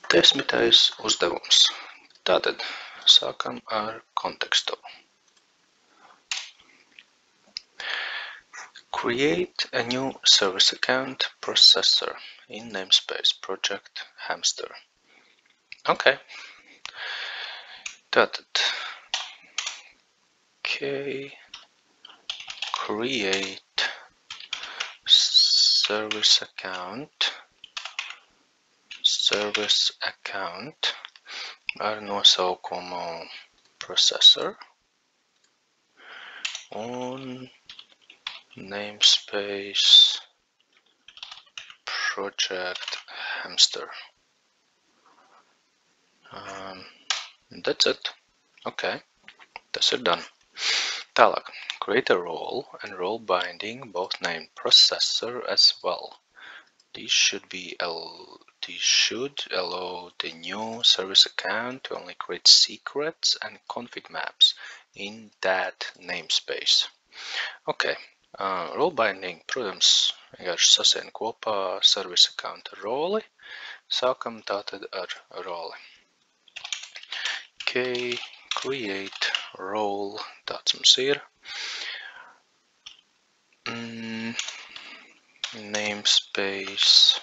Desmitais uzdevums. Tātad sākam ar kontekstu. Create a new service account processor in namespace project hamster. Ok. Tātad create service account ar nosaukumu processor un namespace project hamster. That's it. Okay, tas ir done. Tālāk, create a role and role binding, both named processor as well. These should allow the new service account to only create secrets and config maps in that namespace. Ok, role binding, protams, vienkārši sasien kopā service account roli. Sākam tātad ar roli. Ok, create role, tāds mums ir. Namespace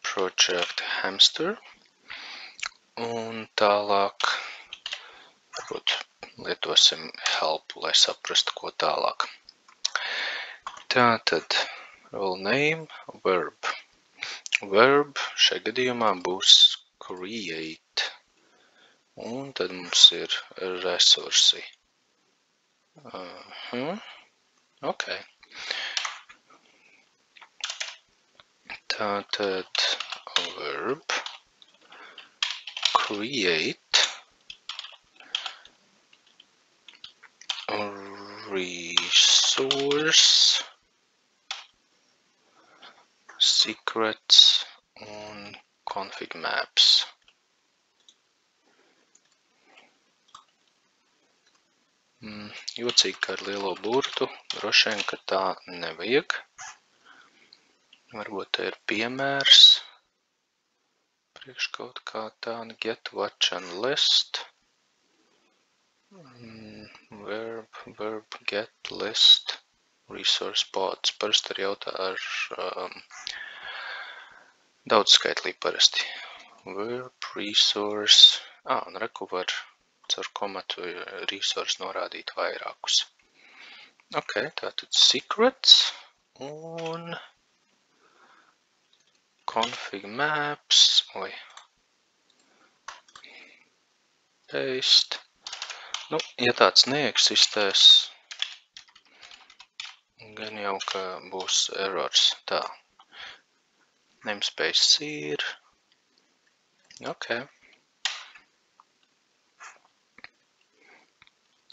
project hamster. Un tālāk, varbūt lietosim help, lai saprastu, ko tālāk. Tātad, role name, verb. Verb šajā gadījumā būs create. Un tad mums ir resursi. Ok. Tātad, verb, create, resource, secrets un config maps. Jocīgi, ka ar lielo burtu, droši vien, ka tā nevajag. Varbūt te ir piemērs. Priekš kaut kā tā, get, watch and list. Verb, get, list, resource pods. Parasti arī jautā ar daudzskaitlī parasti. Verb, resource, un reku var caur komatu resource norādīt vairākus. Ok, tātad secrets un config maps, paste. Nu, ja tāds neeksistēs, gan jau, ka būs errors. Tā. Namespace ir. Ok.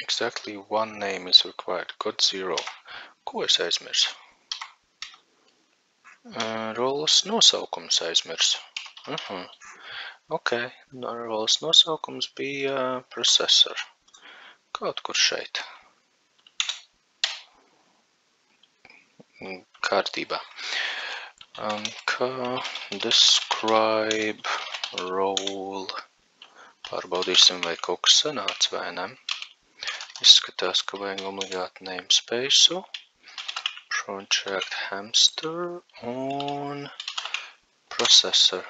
Exactly one name is required. Code 0. Ko es aizmirsu? Roles nosaukums aizmirsu. Ok. Roles nosaukums bija processor. Kaut kur šeit. Kārtībā. Kā describe role. Pārbaudīsim, vai kaut kas sanāca vai ne. Izskatās, ka vajag obligāti namespace, project hamster un processor.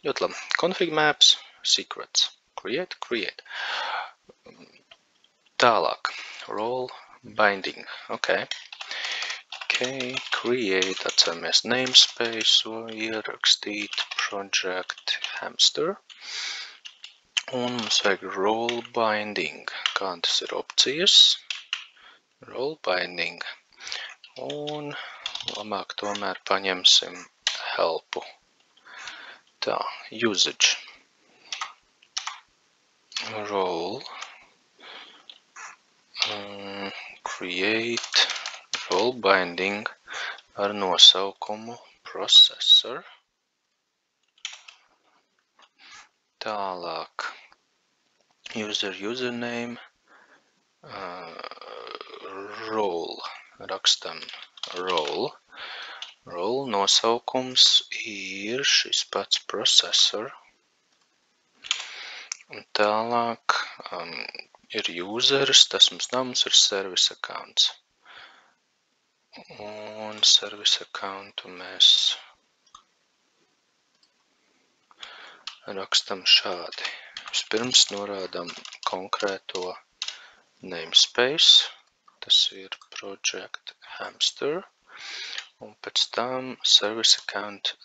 Ļoti labi. Config maps, secrets. Create. Tālāk. Role binding. Ok. Create, atceramies namespace, ierakstīt project hamster. Un mums vajag role binding. Kādas ir opcijas? Role binding. Un labāk tomēr paņemsim helpu. Tā, usage. Role. Create. Role binding ar nosaukumu processor. Tālāk. Username. Role. Rakstam role. Role nosaukums ir šis pats processor. Un tālāk ir useris, tas mums nav, mums ir service accounts. Un service accountu mēs rakstam šādi. Vispirms norādam konkrēto namespace, tas ir project hamster, un pēc tam service account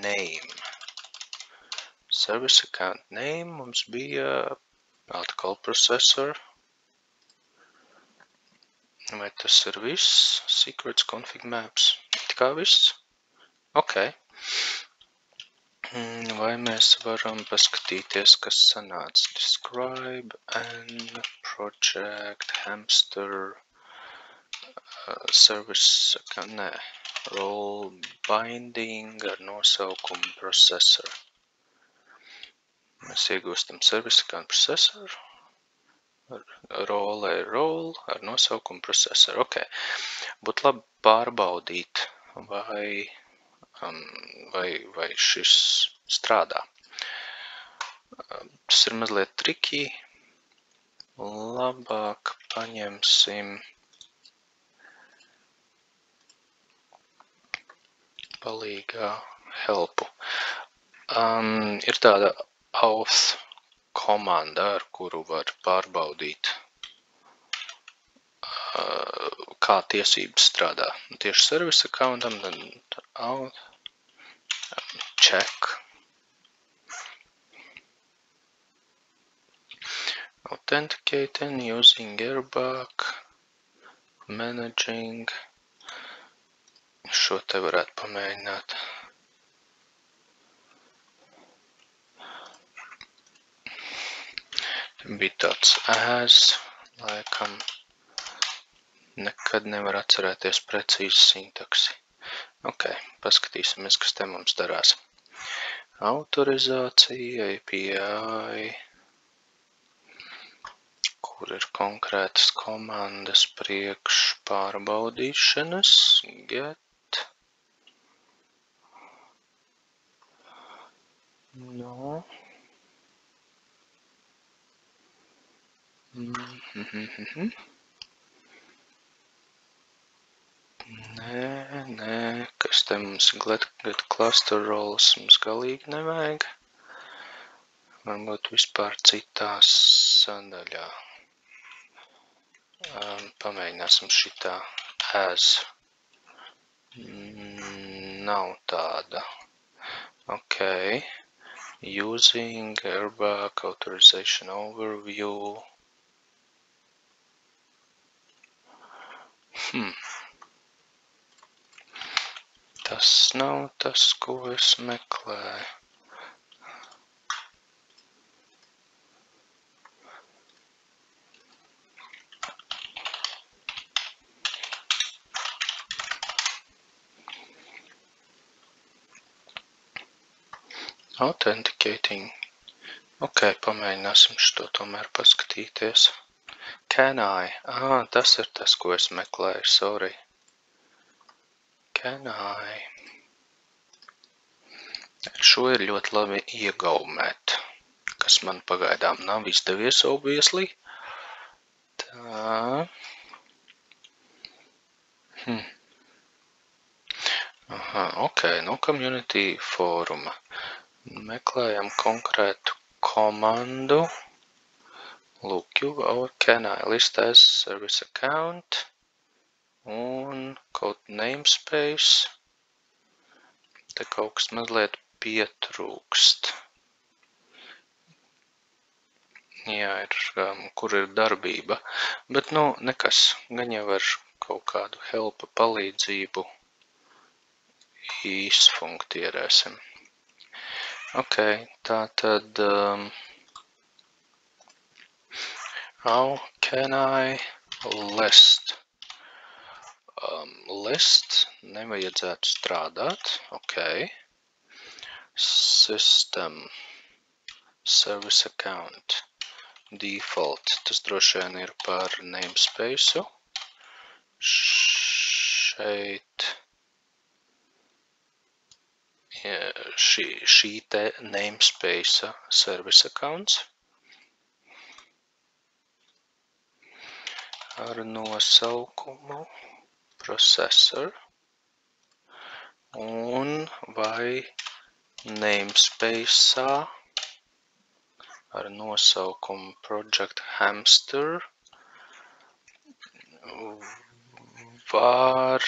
name. Service account name mums bija atkal processor. Vai tas ir viss? Secrets, config maps. It kā viss? Ok. Vai mēs varam paskatīties, kas sanāca? Describe and project hamster service account, nē. Role binding ar nosaukumu processor. Mēs iegūstam service account processor. Role ir role ar nosaukumu processor. Ok. Būtu labi pārbaudīt, vai šis strādā. Tas ir mazliet tricky. Labāk paņemsim palīgā helpu. Ir tāda auth komanda, ar kuru var pārbaudīt, kā tiesības strādā. Tieši service accountam, tad auth check. Authenticating using Airbag, managing. Šo te varētu pamēģināt. Bija tāds as, laikam nekad nevar atcerēties precīzi sintaksi. Ok, paskatīsimies, kas te mums darās. Autorizācija, API, kur ir konkrētas komandas priekš pārbaudīšanas, get, no, Nē, kas te mums get cluster roles mums galīgi nevajag. Varbūt vispār citās sadaļā. Pamēģināsim šitā as. Nav tāda. Ok. Using Airbag authorization overview. Tas nav tas, ko es meklēju. Authenticating. Ok, pamēģināsim šo tomēr paskatīties. Can I? Tas ir tas, ko es meklēju, sorry. Can I? Šo ir ļoti labi iegaumēt, kas man pagaidām nav izdevies, obviously. Tā. Ok, no community fóruma. Meklējam konkrētu komandu. Lūk, can I list as service account un kaut namespace. Te kaut kas mazliet pietrūkst. Jā, kur ir darbība. Bet, nekas. Gan jau ar kaut kādu helpa palīdzību izfunktierēsim. Ok, tātad how can I list? List nevajadzētu strādāt. Ok. System service account default. Tas droši vien ir par namespace. Šeit šī te namespace service accounts ar nosaukumu processor un vai namespace ar nosaukumu project hamster var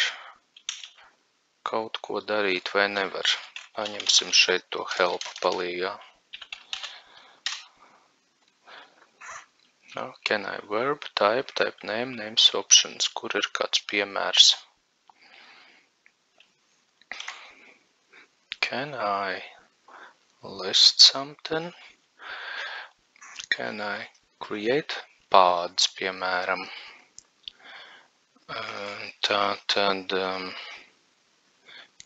kaut ko darīt vai nevar. Paņemsim šeit to help palīgā. Can I verb, type name, names options. Kur ir kāds piemērs? Can I list something? Can I create pods, piemēram? Tātad,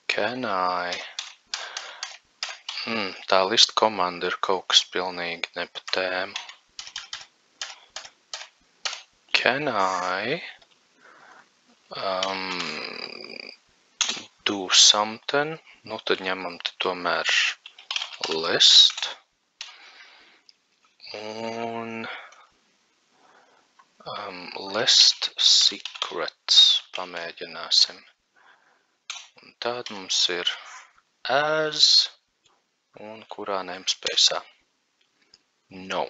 can I... Tā list komanda ir kaut kas pilnīgi ne pa tēmu. Can I do something? Nu, tad ņemam tomēr list. Un list secrets pamēģināsim. Un tad mums ir as un kurā namespace? No.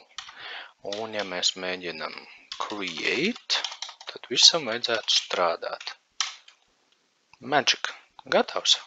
Un ja mēs mēģinam create, tad visam vajadzētu strādāt. Magic. Gatavs.